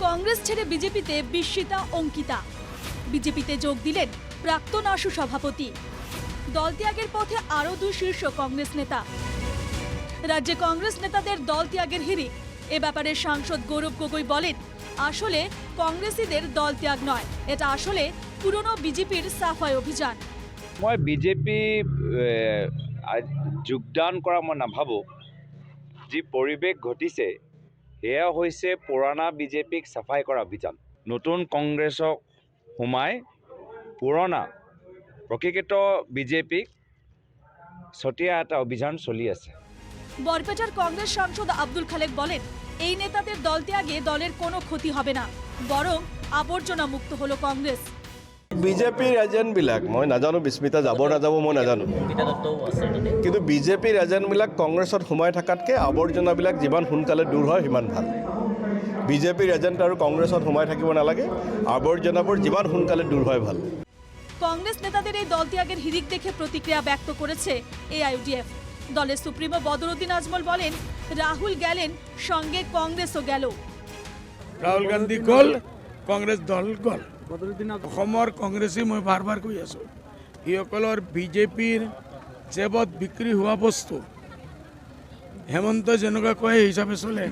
কংগ্রেস ছেড়ে বিজেপিতে বিস্মিতা অঙ্কিতা। বিজেপিতে যোগ দিলেন প্রাক্তন আশু সভাপতি। দল ত্যাগের পথে আরও 2 শীর্ষ কংগ্রেস নেতা। রাজ্যে কংগ্রেস নেতাদের দল ত্যাগের হিড়িক। এ ব্যাপারে সাংসদ গৌরব গগৈ বলেন, আসলে কংগ্রেসীদের দল ত্যাগ নয়, এটা আসলে পুরনো বিজেপির সাফাই অভিযান। মই বিজেপি যোগদান কৰা মই নাভাবোঁ। যি পৰিৱেশ ঘটিছে সেয়া হৈছে পুৰণা বিজেপিক চাফাই কৰা অভিযান। নতুন কংগ্ৰেছক সোমাই পুৰণা প্ৰকৃত বিজেপিক ছটিয়া এটা অভিযান চলি আছে। বরপেটার কংগ্রেস সাংসদ আব্দুল খালেক বলেন, এই নেতাদের দল ত্যাগে দলের কোনো ক্ষতি হবে না, বরং আবর্জনা মুক্ত হলো কংগ্রেস। বিজেপিৰ এজেণ্টবিলাক মই নাজানো, বিস্মিতা যাব নাযাব মই নাজানো, কিন্তু বিজেপিৰ এজেণ্টবিলাক কংগ্ৰেছত সোমাই থকাতকৈ আৱৰ্জনাবিলাক যিমান সোনকালে দূৰ হয় সিমান ভাল। বিজেপিৰ এজেণ্ট আৰু কংগ্ৰেছত সোমাই থাকিব নালাগে, আৱৰ্জনাবোৰ যিমান সোনকালে দূৰ হয় ভাল। কংগ্রেস নেতাদের এই দল ত্যাগের হিড়িক দেখে প্রতিক্রিয়া ব্যক্ত করেছে এআইইউডিএফ। দলের সুপ্রিমো বদরুদ্দিন আজমল বলেন, রাহুল গেলেন, সঙ্গে কংগ্রেসও গেল। রাহুল গান্ধী গ'ল, কংগ্ৰেছ দল গ'ল। অসমৰ কংগ্ৰেছী মই বাৰ বাৰ কৈ আছোঁ, এইসকলৰ বিজেপিৰ জেবত বিক্ৰী হোৱা বস্তু হেমন্ত যেনেকুৱা কয় সেই হিচাপে চলে।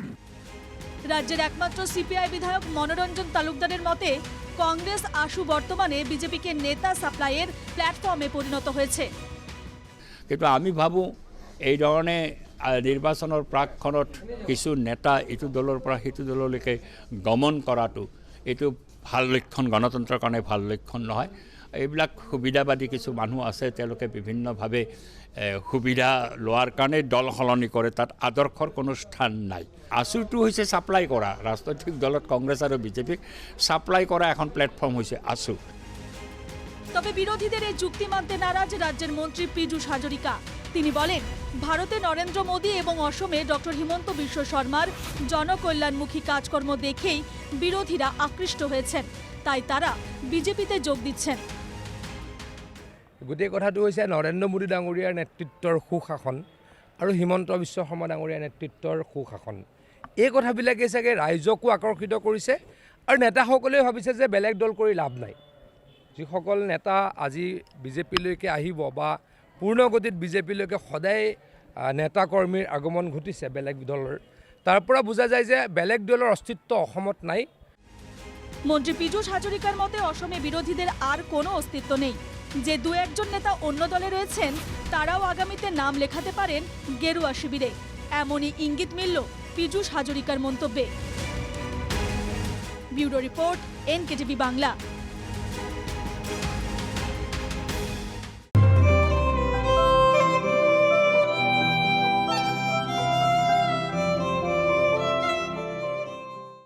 রাজ্যের একমাত্র সিপিআই বিধায়ক মনোরঞ্জন তালুকদারের মতে, কংগ্রেস আশু বর্তমানে বিজেপিকে নেতা সাপ্লাইয়ের প্ল্যাটফর্মে পরিণত হয়েছে। কিন্তু আমি ভাবোঁ এই ধৰণে নিৰ্বাচনৰ প্ৰাকখনত কিছু নেতা ইটো দলৰ পৰা সিটো দললৈকে গমন কৰাটো এইটো ভাল লক্ষণ, গণতন্ত্ৰৰ কাৰণে ভাল লক্ষণ নহয়। এইবিলাক সুবিধাবাদী কিছু মানুহ আছে, তেওঁলোকে বিভিন্নভাৱে সুবিধা লোৱাৰ কাৰণে দল সলনি কৰে, তাত আদৰ্শৰ কোনো স্থান নাই। আছুটো হৈছে ছাপ্লাই কৰা, ৰাজনৈতিক দলত কংগ্ৰেছ আৰু বিজেপিক ছাপ্লাই কৰা এখন প্ল্যাটফর্ম হৈছে আছু। তবে বিরোধীদের এই যুক্তি মানতে নারাজ রাজ্যের মন্ত্রী পীযূষ হাজরিকা। তিনি বলেন, ভারতে নরেন্দ্র মোদী এবং অসমে ডক্টর হিমন্ত বিশ্ব শর্মার জনকল্যাণমুখী কাজকর্ম দেখেই বিরোধীরা আকৃষ্ট হয়েছেন, তাই তারা বিজেপিতে যোগ দিচ্ছেন। গোটেই কথাটো হৈছে নৰেন্দ্ৰ মোদী ডাঙৰীয়াৰ নেতৃত্বৰ সুশাসন আৰু হিমন্ত বিশ্ব শৰ্মা ডাঙৰীয়াৰ নেতৃত্বৰ সুশাসন, এই কথাবিলাকে চাগে ৰাইজকো আকৰ্ষিত কৰিছে আৰু নেতাসকলেও ভাবিছে যে বেলেগ দল কৰি লাভ নাই। যিসকল নেতা আজি বিজেপিলৈকে আহিব বা পূৰ্ণগতিত বিজেপিলৈকে সদায় নেতা কৰ্মীৰ আগমন ঘটিছে বেলেগ দলৰ, তাৰ পৰা বুজা যায় যে বেলেগ দলৰ অস্তিত্ব অসমত নাই। মন্ত্রী পীযূষ হাজরিকার মতে, অসমে বিরোধীদের আর কোনো অস্তিত্ব নেই। যে 2-1 নেতা অন্য দলে রয়েছেন, তারাও আগামীতে নাম লেখাতে পারেন গেরুয়া শিবিরে। এমনই ইঙ্গিত মিলল পীযূষ হাজরিকার মন্তব্যে। Bureau report, NKTV Bangla.